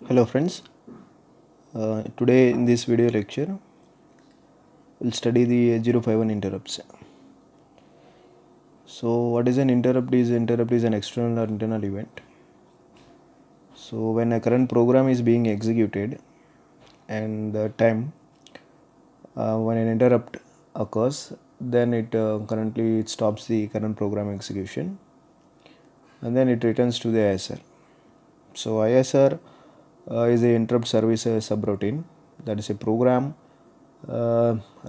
Hello friends, today in this video lecture we'll study the 8051 interrupts. So what is an interrupt? Interrupt is an external or internal event. So when a current program is being executed and the time when an interrupt occurs, then it currently it stops the current program execution and then it returns to the ISR. So ISR is a interrupt service subroutine, that is a program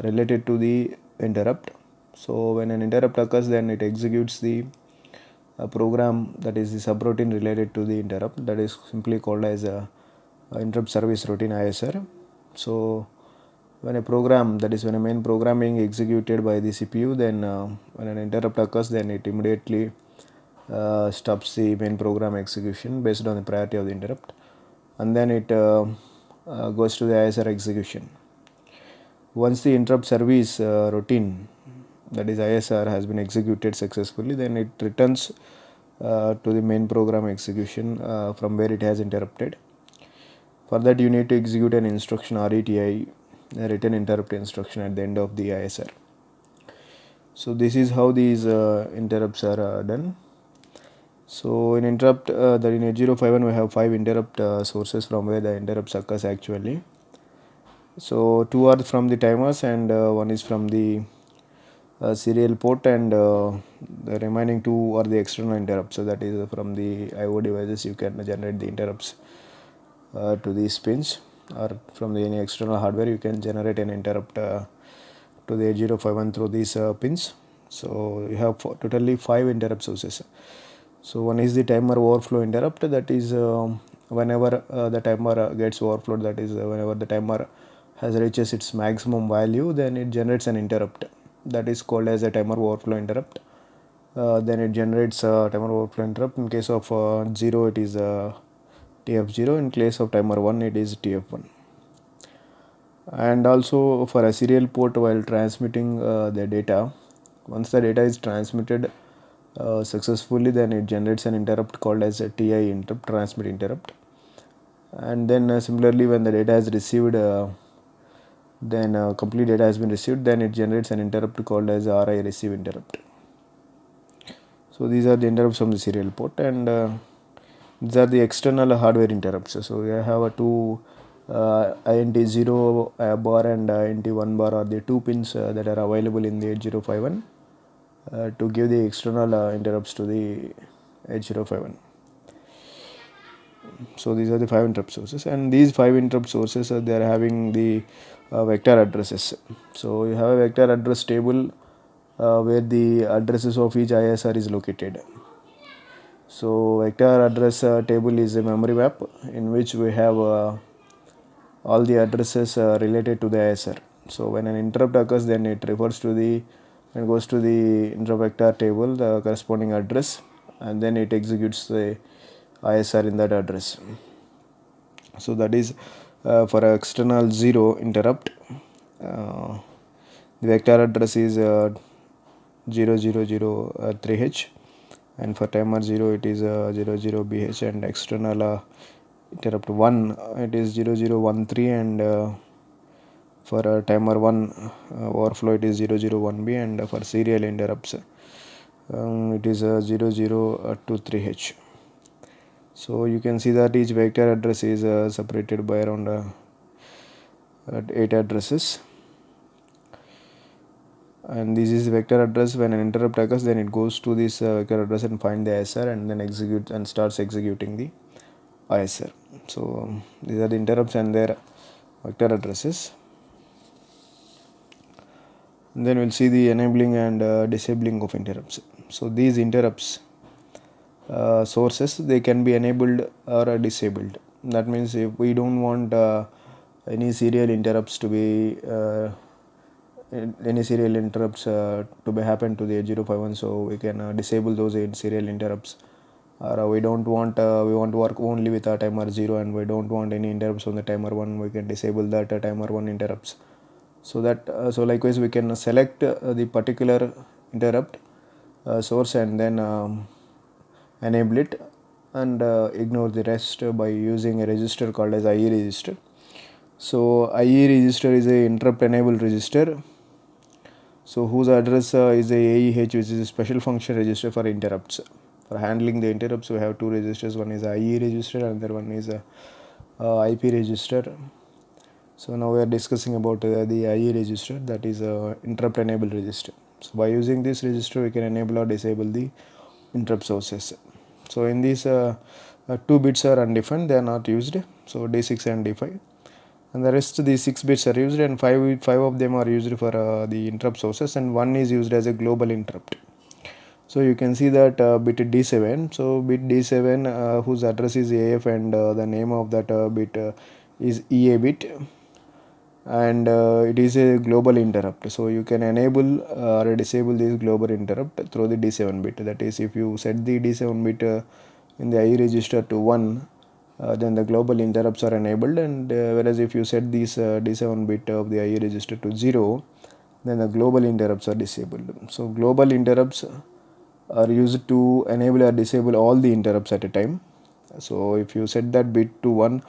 related to the interrupt. So when an interrupt occurs, then it executes the program that is the subroutine related to the interrupt, that is simply called as a interrupt service routine ISR. So when a program, that is when a main program being executed by the CPU, then when an interrupt occurs, then it immediately stops the main program execution based on the priority of the interrupt, and then it goes to the ISR execution. Once the interrupt service routine, that is ISR, has been executed successfully, then it returns to the main program execution from where it has interrupted. For that you need to execute an instruction RETI, a return interrupt instruction, at the end of the ISR. So this is how these interrupts are done. So in interrupt, that in 8051 we have 5 interrupt sources from where the interrupts occurs actually. So 2 are from the timers and 1 is from the serial port, and the remaining 2 are the external interrupts. So that is from the IO devices you can generate the interrupts to these pins, or from any external hardware you can generate an interrupt to the 8051 through these pins. So you have totally 5 interrupt sources. So one is the timer overflow interrupt, that is whenever the timer gets overflowed, that is whenever the timer has reaches its maximum value, then it generates an interrupt, that is called as a timer overflow interrupt. Then it generates a timer overflow interrupt. In case of 0 it is TF0, in case of timer 1 it is TF1. And also for a serial port, while transmitting the data, once the data is transmitted successfully, then it generates an interrupt called as a TI interrupt, transmit interrupt. And then similarly, when the data is received, then complete data has been received, then it generates an interrupt called as RI receive interrupt. So these are the interrupts from the serial port, and these are the external hardware interrupts. So we have a two INT0 bar and INT1 bar are the 2 pins that are available in the 8051 to give the external interrupts to the 8051. So these are the 5 interrupt sources, and these 5 interrupt sources they are having the vector addresses. So you have a vector address table where the addresses of each ISR is located. So vector address table is a memory map in which we have all the addresses related to the ISR. So when an interrupt occurs, then it refers to the and goes to the interrupt vector table, the corresponding address, and then it executes the ISR in that address. So that is for a external 0 interrupt, the vector address is 0003H, and for timer 0 it is 00BH, and external interrupt 1 it is 0013, and for timer 1 overflow it is 001B, and for serial interrupts it is 0023H. So you can see that each vector address is separated by around 8 addresses, and this is the vector address. When an interrupt occurs, then it goes to this vector address and find the ISR, and then execute and starts executing the ISR. So these are the interrupts and their vector addresses. And then we'll see the enabling and disabling of interrupts. So these interrupts sources, they can be enabled or disabled. That means if we don't want any serial interrupts to be happen to the 8051, so we can disable those serial interrupts. Or we don't want we want to work only with a timer 0, and we don't want any interrupts on the timer 1, we can disable that timer 1 interrupts. So that so likewise we can select the particular interrupt source and then enable it, and ignore the rest by using a register called as IE register. So IE register is a interrupt enabled register, so whose address is a AEH, which is a special function register for interrupts. For handling the interrupts, we have two registers. One is IE register, another one is a IP register. So now we are discussing about the IE register, that is interrupt enable register. So by using this register, we can enable or disable the interrupt sources. So in these 2 bits are undefined, they are not used. So D6 and D5, and the rest the 6 bits are used, and 5 of them are used for the interrupt sources, and one is used as a global interrupt. So you can see that bit D7, so bit D7 whose address is AF, and the name of that bit is EA bit, and it is a global interrupt. So you can enable or disable this global interrupt through the D7 bit. That is, if you set the D7 bit in the IE register to 1, then the global interrupts are enabled, and whereas if you set this D7 bit of the IE register to 0, then the global interrupts are disabled. So global interrupts are used to enable or disable all the interrupts at a time. So if you set that bit to 1,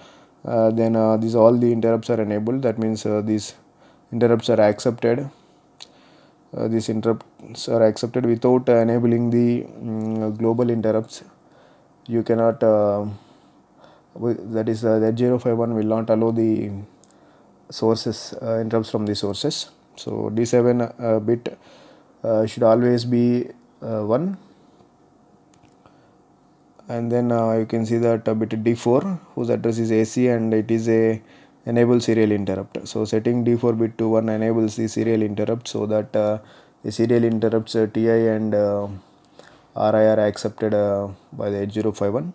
then these all the interrupts are enabled. That means these interrupts are accepted. These interrupts are accepted without enabling the global interrupts. You cannot, that is the 8051 will not allow the sources interrupts from the sources. So D7 bit should always be 1, and then you can see that bit D4 whose address is AC, and it is a enable serial interrupt. So setting D4 bit to 1 enables the serial interrupt, so that the serial interrupts TI and RI are accepted by the 8051.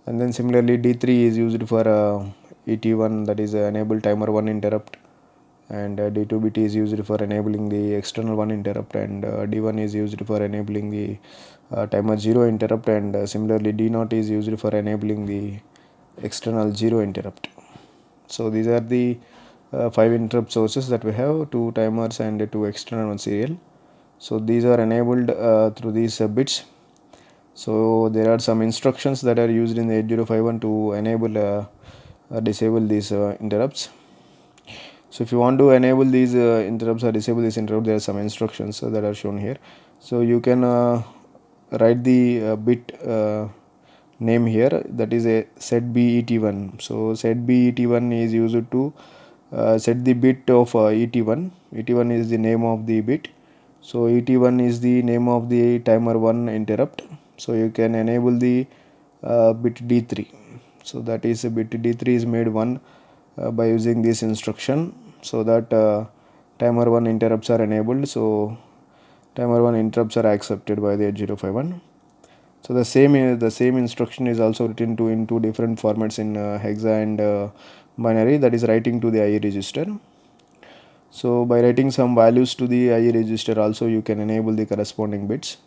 And then similarly D3 is used for ET1, that is enable timer 1 interrupt, and D2 bit is used for enabling the external 1 interrupt, and D1 is used for enabling the timer 0 interrupt, and similarly D0 is used for enabling the external 0 interrupt. So these are the 5 interrupt sources that we have, 2 timers and 2 external 1 serial. So these are enabled through these bits. So there are some instructions that are used in the 8051 to enable disable these interrupts. So if you want to enable these interrupts or disable this interrupt, there are some instructions that are shown here. So you can write the bit name here, that is a set BET1. So set BET1 is used to set the bit of ET1. ET1 is the name of the bit. So ET1 is the name of the timer 1 interrupt. So you can enable the bit D3. So that is bit D3 is made 1 by using this instruction, so that timer 1 interrupts are enabled. So timer 1 interrupts are accepted by the 8051. So the same instruction is also written in two different formats, in hexa and binary, that is writing to the IE register. So by writing some values to the IE register also, you can enable the corresponding bits.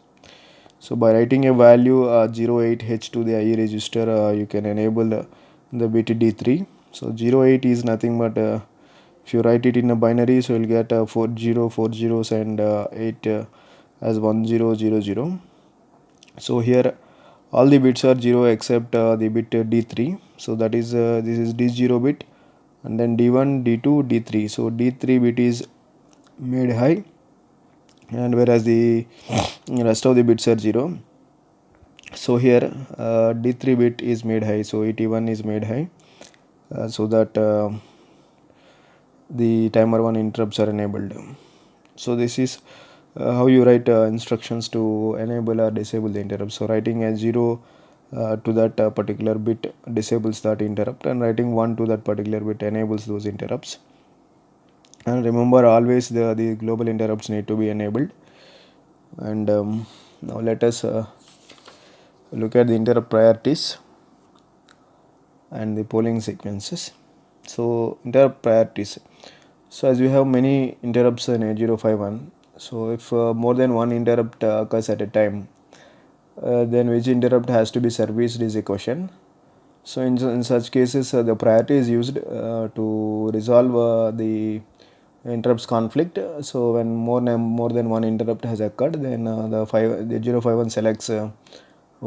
So by writing a value 08H to the IE register, you can enable the bit D3. So 08 is nothing but if you write it in a binary, so you'll get 4 zeros and 8 as 1000. So here all the bits are 0 except the bit D3. So that is this is D0 bit, and then D1, D2, D3. So D3 bit is made high, and whereas the rest of the bits are 0. So here D3 bit is made high, so ET1 is made high, so that the timer 1 interrupts are enabled. So this is how you write instructions to enable or disable the interrupt. So writing a 0 to that particular bit disables that interrupt, and writing 1 to that particular bit enables those interrupts. And remember, always the global interrupts need to be enabled. And now let us look at the interrupt priorities and the polling sequences. So interrupt priorities. So as we have many interrupts in 8051, so if more than one interrupt occurs at a time, then which interrupt has to be serviced is a question. So in such cases, the priority is used to resolve the interrupts conflict. So when more than one interrupt has occurred, then the 8051 selects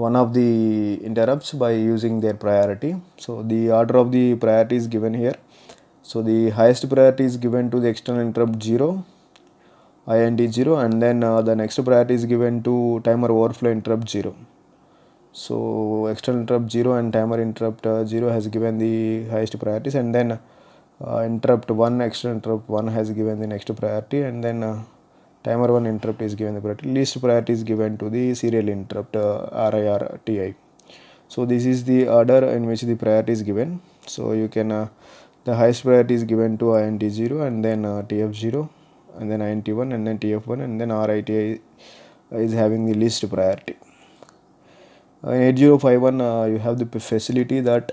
one of the interrupts by using their priority. So the order of the priority is given here. So the highest priority is given to the external interrupt 0, INT 0, and then the next priority is given to timer overflow interrupt 0. So external interrupt 0 and timer interrupt 0 has given the highest priorities, and then interrupt 1, external interrupt 1 has given the next priority, and then timer 1 interrupt is given the priority. Least priority is given to the serial interrupt RI. So this is the order in which the priority is given. So you can the highest priority is given to INT 0, and then TF 0, and then INT 1, and then TF 1, and then RITI is having the least priority. In 8051 you have the facility that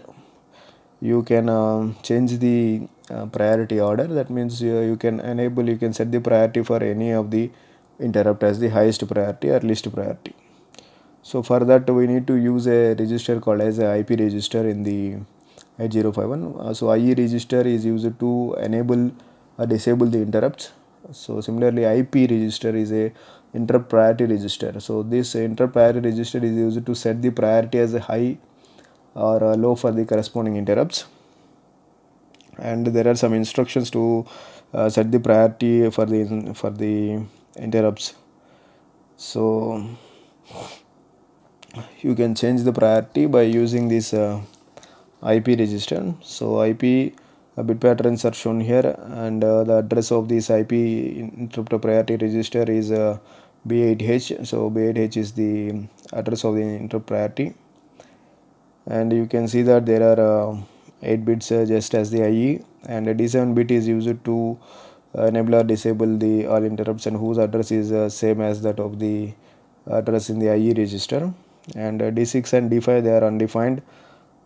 you can change the priority order. That means you can set the priority for any of the interrupt as the highest priority or least priority. So for that we need to use a register called as a IP register in the 8051. So IE register is used to enable or disable the interrupts. So similarly IP register is a interrupt priority register. So this interrupt priority register is used to set the priority as a high or low for the corresponding interrupts, and there are some instructions to set the priority for the interrupts. So you can change the priority by using this IP register. So IP bit patterns are shown here, and the address of this IP interrupt priority register is B8H. So B8H is the address of the interrupt priority, and you can see that there are 8 bits just as the IE, and a D7 bit is used to enable or disable the all interrupts, and whose address is same as that of the address in the IE register. And D6 and D5 they are undefined,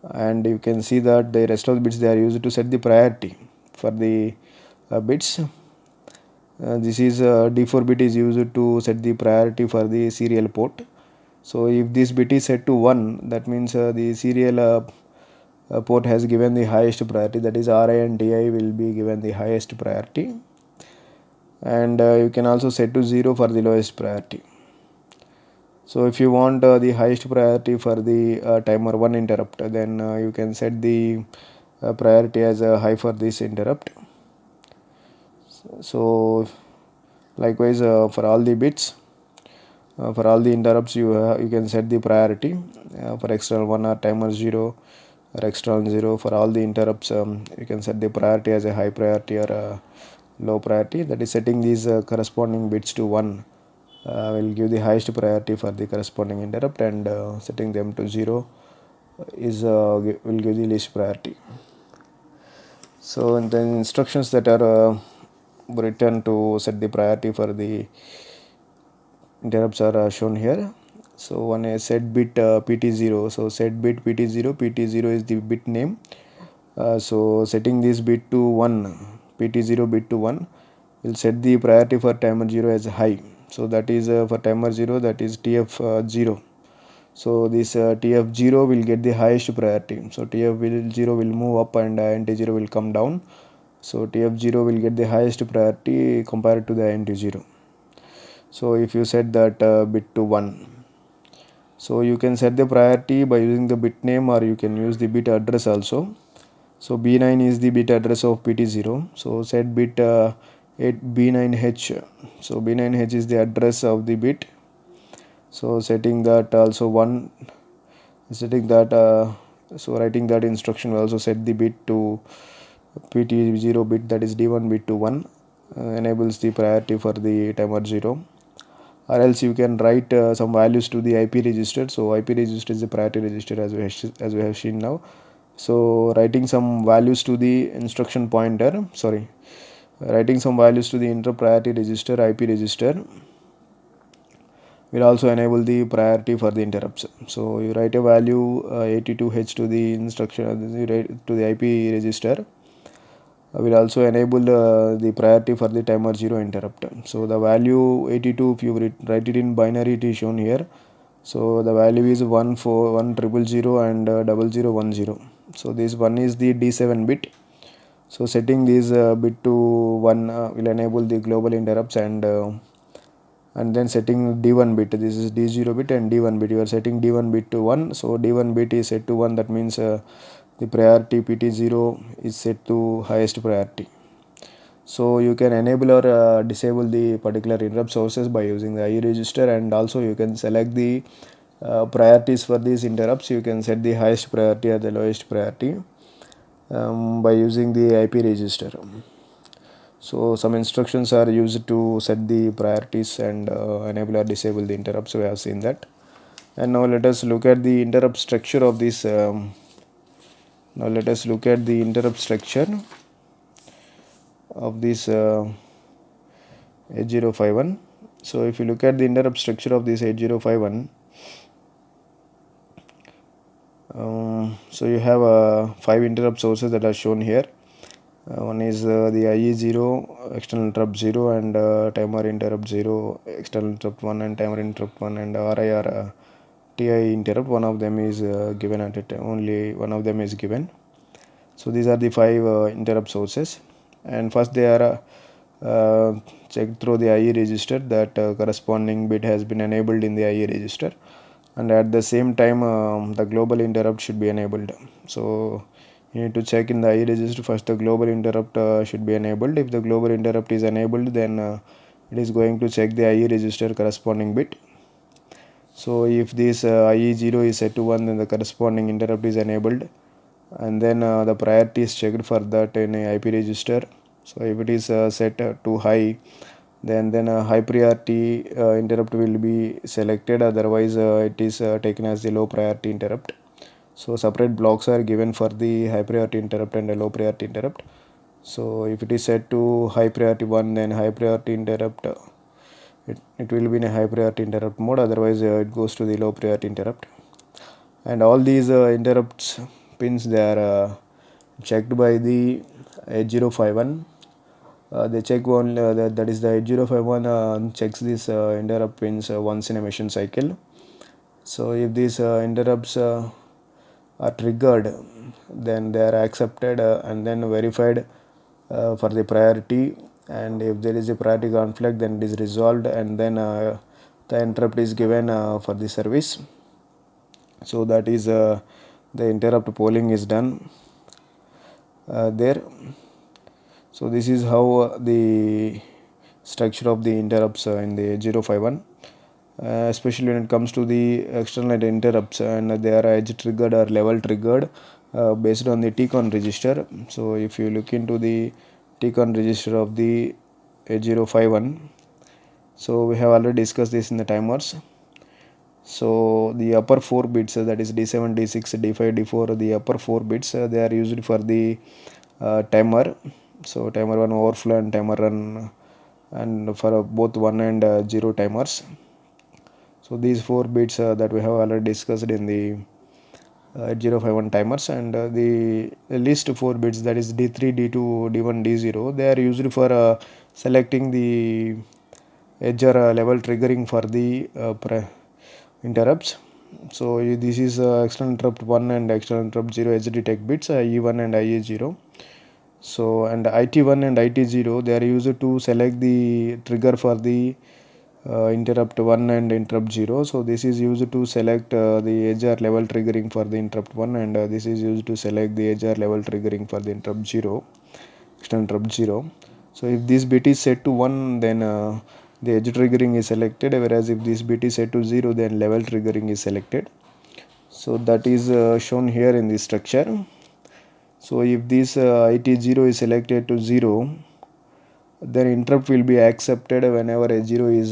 and you can see that the rest of the bits they are used to set the priority for the bits. This is D4 bit is used to set the priority for the serial port. So if this bit is set to 1, that means the serial port has given the highest priority, that is RI and TI will be given the highest priority, and you can also set to 0 for the lowest priority. So if you want the highest priority for the timer 1 interrupt, then you can set the priority as high for this interrupt. So likewise for all the bits, for all the interrupts you can set the priority for external 1 or timer 0 or external 0. For all the interrupts you can set the priority as a high priority or a low priority. That is, setting these corresponding bits to 1 will give the highest priority for the corresponding interrupt, and setting them to 0 is will give the least priority. So the instructions that are written to set the priority for the interrupts are shown here. So one is set bit PT0. So set bit PT0. PT0 is the bit name. So setting this bit to 1, PT0 bit to 1 will set the priority for timer 0 as high. So that is for timer 0, that is TF0. So this TF0 will get the highest priority. So TF0 will move up and INT0 will come down. So TF0 will get the highest priority compared to the INT0. So if you set that bit to 1, so you can set the priority by using the bit name, or you can use the bit address also. So B9 is the bit address of PT0. So set bit B9H. So B9H is the address of the bit. So setting that also 1, setting that so writing that instruction will also set the bit to PT0 bit, that is D1 bit to 1, enables the priority for the timer 0. Or else you can write some values to the IP register. So IP register is the priority register as we have seen now. So writing some values to the instruction pointer, writing some values to the interrupt priority register, IP register, will also enable the priority for the interrupts. So you write a value 82H to the instruction to the IP register, will also enable the priority for the timer 0 interrupt. So the value 82, if you write it in binary, it is shown here. So the value is 14000 and 0010. So this one is the D7 bit. So setting this bit to 1 will enable the global interrupts, and and then setting D1 bit. This is D0 bit and D1 bit. You are setting D1 bit to 1, so D1 bit is set to 1. That means the priority PT0 is set to highest priority. So you can enable or disable the particular interrupt sources by using the IE register, and also you can select the priorities for these interrupts. You can set the highest priority or the lowest priority by using the IP register. So some instructions are used to set the priorities and enable or disable the interrupts. We have seen that. And now let us look at the interrupt structure of this. Now let us look at the interrupt structure of this 8051. So if you look at the interrupt structure of this 8051, so you have 5 interrupt sources that are shown here. One is the IE0, external interrupt 0, and timer interrupt 0, external interrupt 1, and timer interrupt 1, and RIR TI interrupt. One of them is given at a time, only one of them is given. So these are the 5 interrupt sources, and first they are checked through the IE register, that corresponding bit has been enabled in the IE register, and at the same time the global interrupt should be enabled. So you need to check in the IE register first the global interrupt should be enabled. If the global interrupt is enabled, then it is going to check the IE register corresponding bit. So if this IE0 is set to 1, then the corresponding interrupt is enabled, and then the priority is checked for that in a IP register. So if it is set to high, then a high priority interrupt will be selected, otherwise it is taken as the low priority interrupt. So separate blocks are given for the high priority interrupt and a low priority interrupt. So if it is set to high priority 1, then high priority interrupt it will be in a high priority interrupt mode, otherwise it goes to the low priority interrupt. And all these interrupts pins, they are checked by the 8051. They check one that is the 8051 checks these interrupt pins once in a machine cycle. So if these interrupts are triggered, then they are accepted and then verified for the priority, and if there is a priority conflict, then it is resolved, and then the interrupt is given for the service. So that is the interrupt polling is done there. So this is how the structure of the interrupts in the 8051, especially when it comes to the external interrupts, and they are edge triggered or level triggered based on the TCON register. So if you look into the TCON register of the 8051, so we have already discussed this in the timers. So the upper 4 bits, that is D7, D6, D5, D4, the upper 4 bits, they are used for the timer. So timer 1 overflow and timer run, and for both 1 and 0 timers. So these 4 bits that we have already discussed in the 8051 timers, and the least 4 bits, that is D3, D2, D1, D0, they are used for selecting the edge or level triggering for the interrupts. So this is external interrupt 1 and external interrupt 0 edge detect bits, IE1 and IE0. So and IT1 and IT0, they are used to select the trigger for the interrupt 1 and interrupt 0. So this is used to select the edge or level triggering for the interrupt 1, and this is used to select the edge or level triggering for the interrupt 0, external interrupt 0. So if this bit is set to 1, then the edge triggering is selected, whereas if this bit is set to 0, then level triggering is selected. So that is shown here in this structure. So if this IT0 is selected to 0, then interrupt will be accepted whenever a 0 is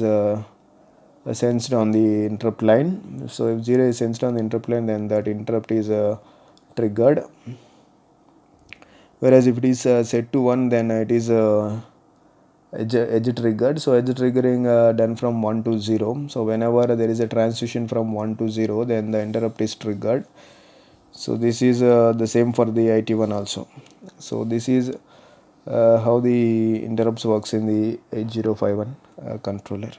sensed on the interrupt line. So if 0 is sensed on the interrupt line, then that interrupt is triggered. Whereas if it is set to 1, then it is edge triggered. So edge triggering done from 1 to 0. So whenever there is a transition from 1 to 0, then the interrupt is triggered. So this is the same for the IT1 also. So this is how the interrupts works in the 8051 controller.